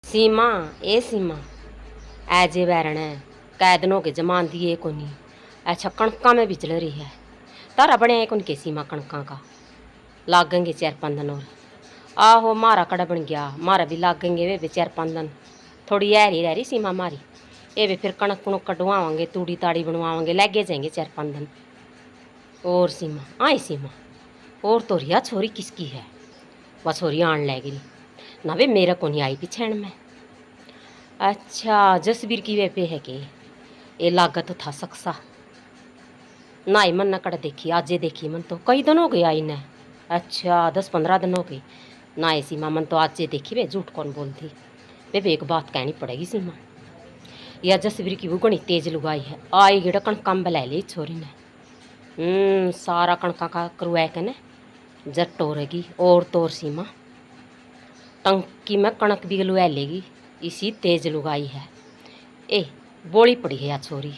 सीमा ए सीमा ऐजे बैरण है कैदनों के जमान दिए कोनी अच्छा कणका में बिजल रही है तारा बने कौन के सीमा कणका का लागेंगे 4-5 दिन और आहो मारा कड़ा बन गया मारा भी लागेंगे वे 4-5 दिन थोड़ी ऐरी रह रही सीमा मारी ये वे फिर कणक कुणक कटवावांगे तूड़ी ताड़ी बनवावांगे लगे जाएंगे 4-5 दिन और सीमा आई सीमा और तो रिया छोरी किसकी है वह छोरी आन लगी ना वे मेरा को नहीं आई पिछैण में अच्छा जसवीर की वे पे है के ये लागा तो था सकसा ना ही मन न कड़ देखी आजे देखी मन तो कई दिन हो गए आई ने अच्छा 10-15 दिन हो गए ना ही सीमा मन तो आजे देखी वे झूठ कौन बोलती वे एक बात कहनी पड़ेगी सीमा या जसवीर की वो घनी तेज लुगाई है आई गिड़ा कणका में लै ली छोरी ने सारा कणका का करवाए के ने जट हो रहेगी और तोर सीमा टंकी में कणक भी लुआ लेगी इसी तेज लुगाई है ए बोली पड़ी है या छोरी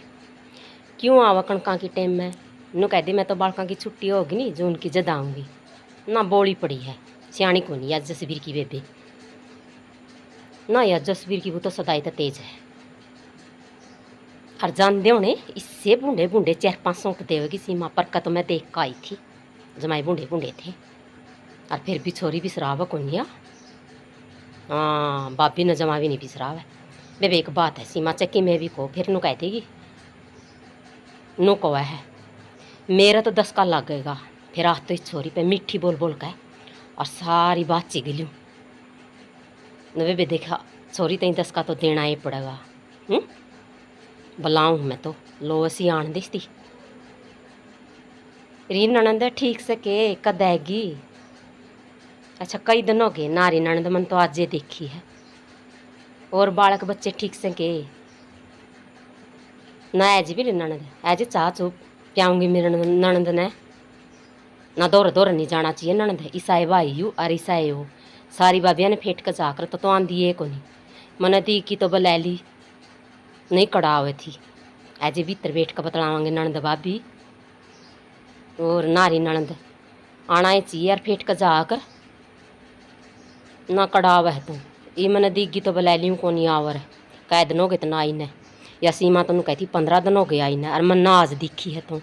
क्यों आवा कणका की टाइम में नू कह दी मैं तो बालका की छुट्टी होगी नहीं जून की जद आऊँगी ना बोली पड़ी है सियाणी को नहीं या जसवीर की बेबे ना या जसवीर की वो तो सदाई तो तेज है और जान दे होने इससे बूढ़े बूढ़े 4-5 सूट देगी सीमा पर का तो मैं देख कर आई थी जमाई बूढ़े बूढ़े थे और फिर भी छोरी भी शराब को नहीं हाँ बाबी न जमा भी नहीं भी शराब है बेबे एक बात है सीमा चक्की में भी को फिर नू कह देगी नू को है मेरा तो 10 का लग गएगा फिर आज तो इस छोरी पे मीठी बोल बोल का और सारी बात ची गिलूँ न बेबे देखा छोरी तें 10 का तो देना ही पड़ेगा बुलाऊँ मैं तो लो असी आन दिसती री ननंद ठीक से के कद आएगी अच्छा कई दिन हो गए नारी ननंद मन तो आज ये देखी है और बालक बच्चे ठीक से के ना ऐज भी ननंद ऐज चाह चू प्याऊँगी मेरे ननंद ने ना दौर दौर नहीं जाना चाहिए ननंद ईसाई भाई यू और ईसाई हो सारी बाबिया ने फेंट कर जाकर तो आंधी है को नहीं मन दी की तो बुला ली नहीं कड़ा हुए थी ऐजे भीतर बैठ कर बतलावांगे ननंद भाभी और नारी ननंद आना ही चाहिए और फेंट कर जाकर ना कड़ा वह तो ये मन दीगी तो बुला लियूँ को नहीं आवर कै दिन हो गए तो ना आई ने या सीमा तुम कहती 15 दिन हो गए आई ने और मन ना आज दिखी है तू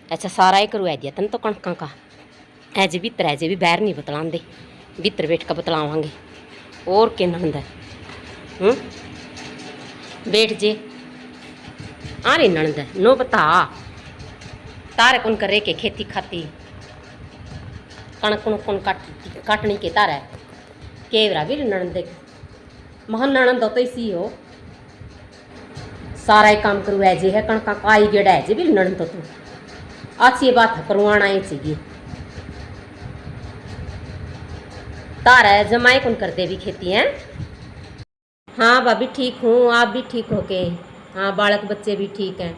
अच्छा सारा ही करवा दिया तन तो कणका का ऐजे भीतर ऐजे भी बैर नहीं बतलाते भीतर बैठ कर बतलावांगे और के ननंद बैठ जे आ रही ननंद नो बता तारे कौन करे के खेती खाती कणक कौन काटनी के तारा केवरा भी ननंद महान ननंद तो इसी हो सारा ही काम करू ऐजे है कणका आई गेड़ा ऐजे भी ननंद तो तू अच्छी बात करवाना ही चाहिए तारा जमाए कौन कर दे भी खेती है हाँ भाभी ठीक हूँ आप भी ठीक हो के हाँ बालक बच्चे भी ठीक हैं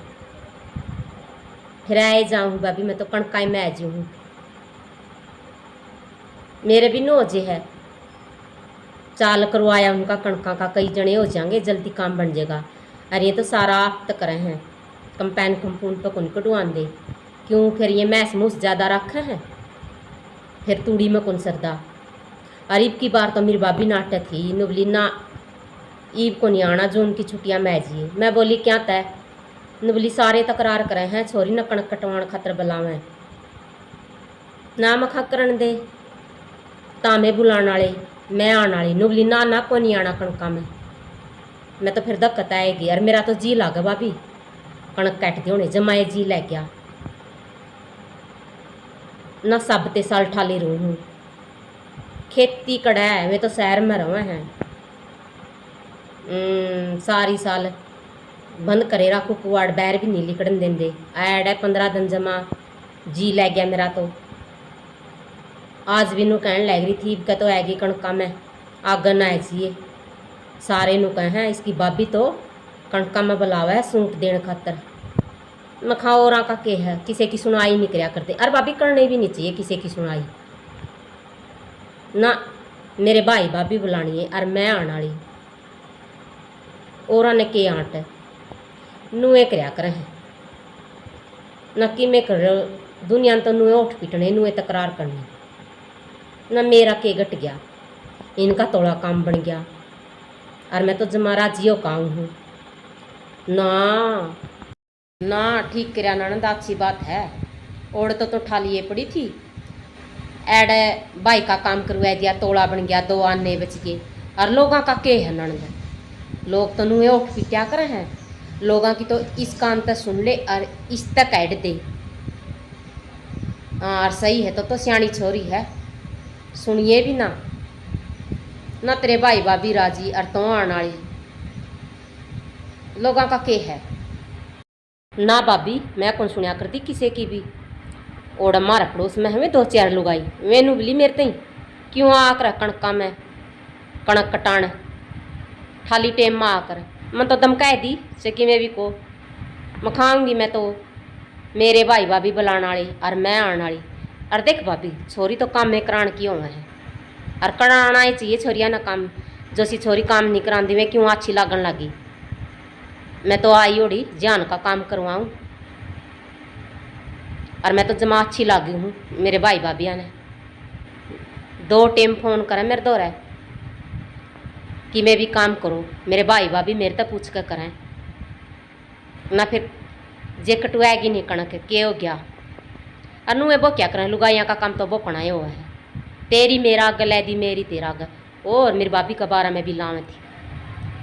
फिर आए जाऊँ भाभी मैं तो कणकाई में आज हूँ मेरे भी नोजे है चाल करवाया उनका कणका का कई जने हो जाएंगे जल्दी काम बन जाएगा अरे ये तो सारा आप तक रहे हैं कंपैन कंपून पर कौन कटवान दे क्यों फिर ये मैस मूस ज़्यादा रखे हैं फिर तूड़ी में कौन सरदा अरीब की बार तो मेरी भाभी नाटक थी नुबली ना ईब को नहीं आना जो उनकी छुट्टियाँ मैं जी मैं बोली क्या तय नुबली सारे तकरार करे हैं छोरी न कणक कटवाण खातर बुलावें ना मखा करन दे तामे बुलाने वाले मैं आने वाली नुबली ना ना को नहीं आना कणका में मैं तो फिर दिक्कत आएगी यार मेरा तो जी लगा भाभी कणक कटते होने जमाए जी लै गया ना सब ते साल ठाली रू हूँ खेती कड़ा है मैं तो शहर में रहा हैं सारी साल बंद करे रखो कुआड़ बैर भी नहीं लिकड़न देंगे ऐड है 15 दिन जमा जी लै गया मेरा तो आज भी नू कहन लग रही थी क्या तो आएगी कणका में आगन आए चाहिए सारे नू कहें इसकी भाभी तो कणका में बुलावा है सूट देने खातर मखा और का के है किसी की सुनाई नहीं कराया करते अरे भाभी करनी भी नहीं चाहिए किसी की सुनाई ना मेरे भाई भाभी बुलानी है और मैं आने वाली और ने के आंट नुए कराया कर न कि मैं कर दुनिया तो नुए उठ पिटने नुए तकरार करनी न मेरा के घट गया इनका तोड़ा काम बन गया और मैं तो जमा राजी हो काऊँ हूँ। ना ना, ठीक करया ननद, अच्छी बात है। ओड़ तो ठा लिए पड़ी थी, एड भाई का काम करवा दिया, तोड़ा बन गया, 2 आने बच गए। और लोगों का के है ननद, लोग तो नुए उठ पिट्या करे हैं, लोगों की तो इस कान तक सुन ले और इस तक ऐड दे। हाँ, और सही है तो सियाणी छोरी है, सुनिए भी ना ना तेरे भाई भाभी राजी और तो आने वाली, लोगों का के है। ना भाभी, मैं कौन सुनिया करती किसी की भी। ओड़ा मारा पड़ोस में हमें 2-4 लुगाई, मैनू बिली मेरे तई क्यों आकर कणका में कणक कटाण खाली टेम में आकर मन तो धमकाए दी से कि मैं भी को मखाऊंगी। मैं तो मेरे भाई भाभी बुलाने वाली और मैं आने वाली। और देख भाभी, छोरी तो काम में करान की हुआ है और कराना ही चाहिए छोरिया ना काम। जो सी छोरी काम नहीं कराती मैं क्यों अच्छी लागन लगी। मैं तो आई ओड़ी जान का काम करवाऊँ और मैं तो जमा अच्छी लागी हूँ। मेरे भाई भाभिया ने 2 टाइम फोन करें मेरे दौरे कि मैं भी काम करूँ। मेरे भाई भाभी मेरे तक पूछ कर करें ना, फिर जे कटवाएगी नहीं कणक के हो गया। अनु वो क्या करें, लुगाइयाँ का काम तो बोकना ही हुआ है। तेरी मेरा अग लै दी, मेरी तेरा अग। और मेरी भाभी का बारा में भी लावे थी,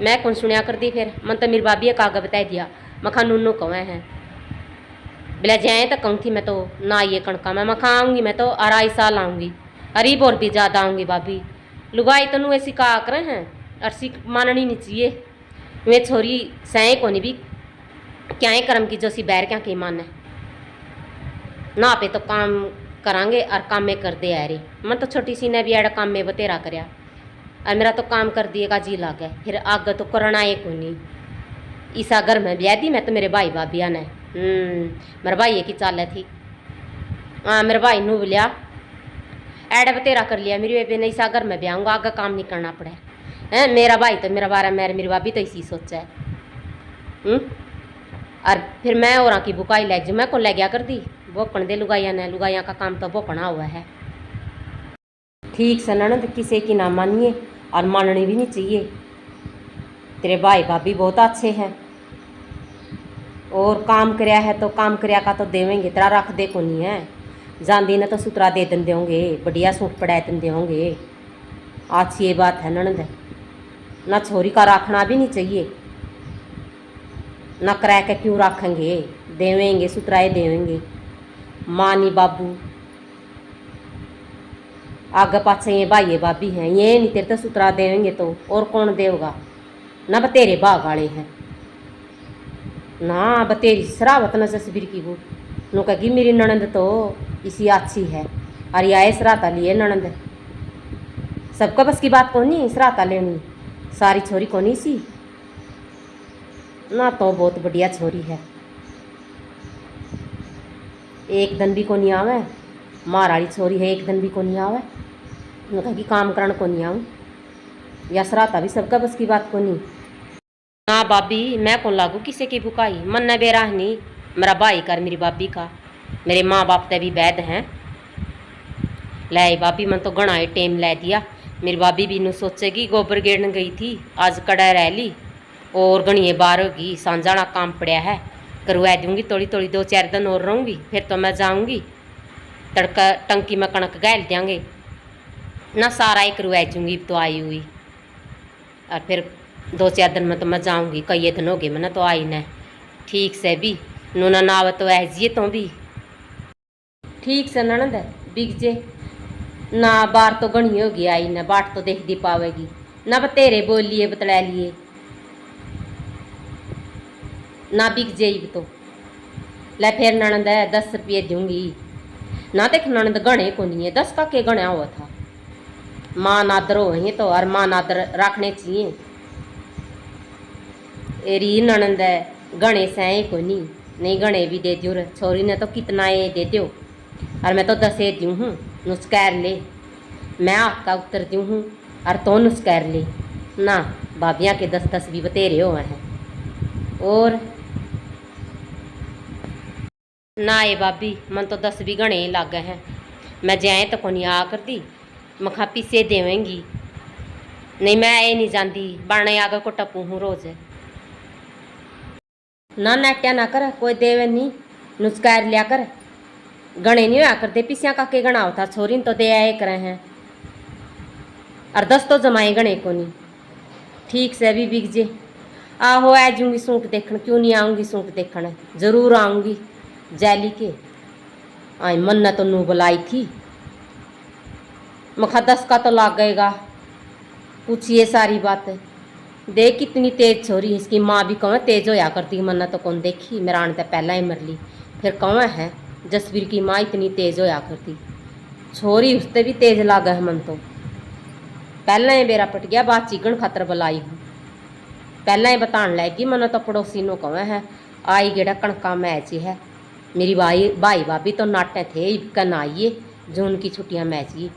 मैं कौन सुनिया कर दी। फिर मन तो मेरी भाभी का आग बता दिया, मखा नूनू कौए हैं बिला जाए तो कहूँ थी। मैं तो ना ये कणका मैं मखा आऊँगी, मैं तो 2.5 साल आऊँगी, अरीब और भी ज़्यादा आऊँगी भाभी। लुगाई तो नू ऐसी कहा करे हैं और सीख माननी नहीं चाहिए। वे छोरी सह को नहीं भी क्या कर्म की जो सी बैर क्या की मान है ना पे तो काम करांगे और काम में कर दे यारी। मैं तो छोटी सी ने भी एड़ा काम में बतेरा करया और मेरा तो काम कर दिएगा जी लागे। फिर आग तो करना एक नहीं ईसा घर में ब्याह दी। मैं तो मेरे भाई भाभिया ने मेरे भाई की चाल थी। हाँ, मेरे भाई नू लिया एड बतेरा कर लिया मेरी बेबे ने, ईसा घर में ब्याहूँगा, आगे काम नहीं करना पड़े है। मेरा भाई तो मेरा बारा मेरी भाभी तो इसी सोचा है। और फिर मैं और की बुकाई लग जू, मैं को ले गया कर दी बोकण दे लुगाइया ने। लुगाइया का काम तो बोकना हुआ है। ठीक से ननद, किसी की ना मानिए और माननी भी नहीं चाहिए। तेरे भाई भाभी बहुत अच्छे हैं और काम करया है तो काम करया का तो देवेंगे, तेरा रख दे को नहीं है। जांदी ने तो सुतरा दे देंगे होंगे, बढ़िया सूट पड़ा देंगे होंगे। अच्छी ये बात है ननद, ना छोरी का रखना भी नहीं चाहिए, ना करा के क्यों रखेंगे, देवेंगे सुतराए देवेंगे। मानी बाबू आगे पाछे ये भाई भाभी हैं, ये नहीं तेरे तो सुतरा देवेंगे तो और कौन देगा। ना बतेरे भाग वाले हैं ना, बतेरी सरावत न जसबीर की वो नु कहेगी मेरी ननंद तो इसी अच्छी है और ये सराहता लिए ननंद। सबका बस की बात को नहीं सराहता लेनी, सारी छोरी को नहीं सी ना, तो बहुत बढ़िया छोरी है। एक दिन भी को नहीं आवे, मार वाली छोरी है, एक दिन भी को नहीं आवे। नु कहेगी काम करने को नहीं आऊँ, या सराहता भी सबका बस की बात को नहीं। ना भाभी, मैं कौन लागू किसी की बुकाई, मन ने बेरा नहीं। मेरा भाई कर मेरी भाभी का, मेरे माँ बाप ते भी वैद हैं। ले भाभी मन तो घना टाइम लै दिया। मेरी भाभी भी नू सोचेगी गोबर गेड़न गई थी, आज कड़ा रह ली और घनिए बार होगी, सांझा काम पड़ा है करवा दूँगी। थोड़ी थोड़ी 2-4 दिन और रहूँगी, फिर तो मैं जाऊँगी तड़का टंकी में कणक गैल देंगे ना, सारा ही करवा दूँगी तो आई हुई। और फिर 2-4 दिन में तो मैं जाऊँगी, कई दिन हो गए मैंने तो आई न ठीक से भी नूना नाव तो ऐसी तो भी ठीक से ननद बिक जे ना, बार तो घनी हो गई आई न, बाट तो देख दी पावेगी ना, बतेरे बोलिए बतला लिए ना बिक जेब तो ले। फिर ननद 10 रुपये दूँगी ना, देख ननद गणे को नहीं है, 10 का के गणा हुआ था। माँ नादर हो ही तो और माँ नादर रखने चाहिए। एरी ननद गणे से को नहीं गणे भी दे दियो, छोरी ने तो कितना ये दे दो और मैं तो 10 दूँ हूँ, नुस्कैर ले। मैं आपका उत्तर दूँ हूँ और तो नुस्कैर ले ना, भाभियाँ के 10-10 भी बतेरे हुए हैं। और ना ये भाभी मन तो 10 भी गणे लग गए हैं। मैं जाए तो को नहीं आ कर दी, मखा पीसे देवेंगी नहीं मैं ये नहीं जानती, बाणे आगे को टपू हूँ रोज। ना नाट्या ना कर, कोई देवे नहीं नुस्कार लिया कर। गणे नहीं होया करते, पिसिया का के गणा होता, छोरी तो दे आए करे हैं और 10 तो जमाए गणे को नहीं। ठीक से अभी बिक जे। आहो आ जूंगी सूट देखण, क्यों नहीं आऊंगी सूट देखण, जरूर आऊंगी। जैली के आई मन्ना तो नू बुलाई थी, मखा 10 का तो लाग गएगा। पूछिए सारी बात, देख कितनी तेज छोरी है। इसकी माँ भी कौन तेज होया करती, मन्ना तो कौन देखी, मेरा आने तो पहला ही मर ली। फिर कौन है जसवीर की माँ इतनी तेज होया करती, छोरी उससे भी तेज लागा है मन तो। पहला ही बेरा पट गया, बात चिकन खातर बुलाई हूँ। पहला ही बतान लगी, मन तो पड़ोसी नो कौन है आई गेड़ा कणका मैच है। मेरी भाई भाभी तो नाटे थे कन आइए, जून की छुट्टियां मैच की।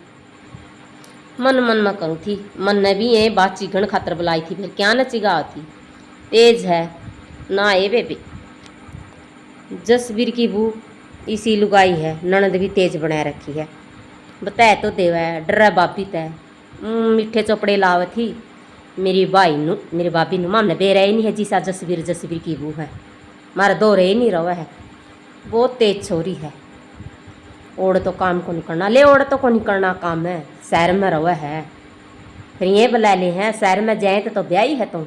मन में करूँ थी, मन ने भी ये बात चिकन खातर बुलाई थी, फिर क्या नचिगा थी। तेज है ना ये बेबी, जसवीर की बू इसी लुगाई है, ननद भी तेज बना रखी है। बताए तो देवा है, डरा बाबी तय मीठे चोपड़े लाव थी मेरी भाई नू, मेरी भाभी नू मामने बेरा ही नहीं है जिसा जसवीर की बू है, मारा दो रहे नहीं रहा है। बहुत तेज छोरी है, ओड़ तो काम को नहीं करना, ले ओड़ तो को नहीं करना काम है, शहर में रहा है। फिर ये बुला ले हैं शहर में जाए तो ब्याही है तुम,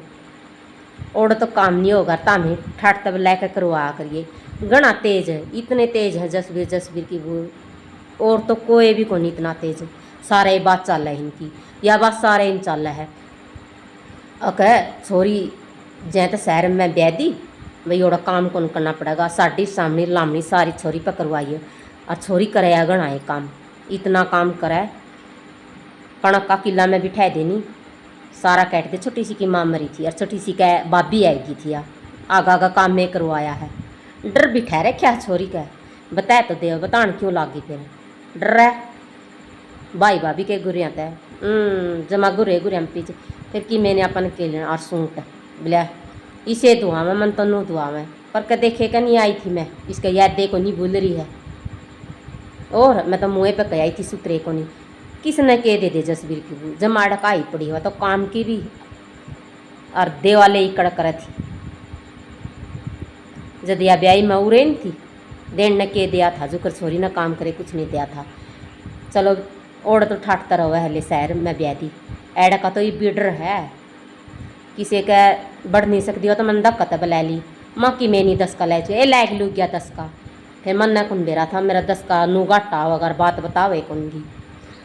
ओड़ तो काम नहीं होगा, तामी ठाट तब लेकर करवा करिए। घना तेज है, इतने तेज है जसवीर की वो, और तो कोई भी को नहीं इतना तेज। सारे बात चल है इनकी, या बात सारे इन चल है। अके छोरी जै तो शहर में ब्याह दी भाई, ओड़ा काम कौन करना पड़ेगा, साड़ी सामने लामनी सारी छोरी पर करवाइए। और छोरी करे घना है काम, इतना काम करे, कणक का किला में बिठा देनी, सारा कैट दे। छोटी सी की माँ मरी थी और छोटी सी का बाबी आएगी थी, आगा आगा काम में करवाया है। डर बिठा रखा छोरी का, बताए तो दे बतान क्यों लागी, फिर डर है भाई भाभी के गुरिया तय जमा गुरे गुरिया में पीछे। फिर कि मैंने अपन के लेना और सूट बोलिया इसे दुआ में, मन तो नू दुआ में, पर क्या देखे का नहीं आई थी मैं, इसका याद देखो नहीं भूल रही है। और मैं तो मुँह पे कह आई थी सुतरे को नहीं, किसने के दे जसवीर की बू, जमा डकाई पड़ी हुआ तो काम की भी और दे वाले ही कड़क रही थी। जदिया ब्याई में उरे नहीं थी, देन ने के दिया था, जो कर छोरी ना काम करे कुछ नहीं दिया था। चलो ओड़ तो ठाटता रहा है ले शहर में ब्याह दी, एड़ा का तो ये बिडर है, किसी का बढ़ नहीं सकती हो तो मन धक्का तब ले ली। माँ की मैं नहीं 10 का ले जाए, लैग लू गया 10 का। फिर मन न कौन बेरा था मेरा 10 का नू घाटा अगर बात बतावे कौन गी,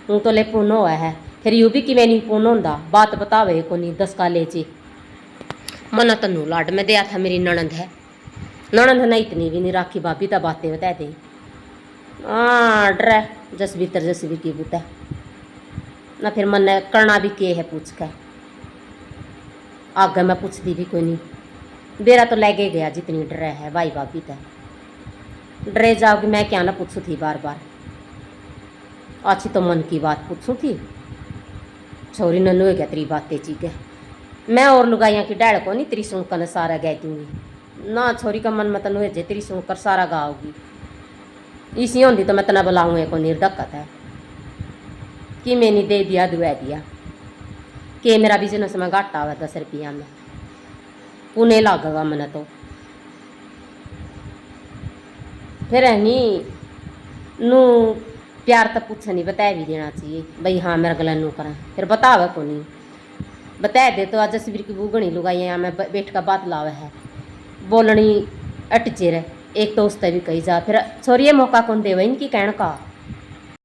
हूँ तो ले पूर्ण हुआ है। फिर यू भी कि मैं नहीं पूर्ण होंदा, बात बतावे को नहीं 10 का ले जे। मना तो नू लाड में दिया था, मेरी ननंद है, ननंद ने इतनी भी नहीं राखी, भाभी तो बातें बता दे। हाँ डर जसवीर की बूता ना, फिर मन ने करना भी के है पूछ के, आगे मैं पूछती भी कोई नहीं, बेरा तो लगे गया जितनी डर है भाई भाभी तय। डरे जाओगी मैं क्या ना पूछू थी बार बार, अच्छी तो मन की बात पूछू थी, छोरी नन्नू है क्या तेरी बातें चीक है। मैं और लुगाइया की डैड को नहीं तेरी सुनकर सारा गह दूंगी ना, छोरी का मन मत नुए जे तेरी सुनकर सारा गाओगी, इसी होंगी तो मैं तना बुलाऊँ को निर्धक्कत है कि मैंने दे दिया दुआ दिया कि मेरा बिजनेस में घाटा हुआ 10 रुपया में, पुणे लागेगा मैंने तो। फिर है नी नू प्यार तो पूछ नहीं, बताया भी देना चाहिए भाई हाँ मेरा गला नू करा, फिर बतावे को नहीं बताया दे तो। आज जसवीर की बूगणी लुगाई यहाँ में बैठ का बात लावे है, बोलनी अटचे रहे, एक तो उससे भी कही जा, फिर छोरिए मौका कौन देवे इनकी कहण का।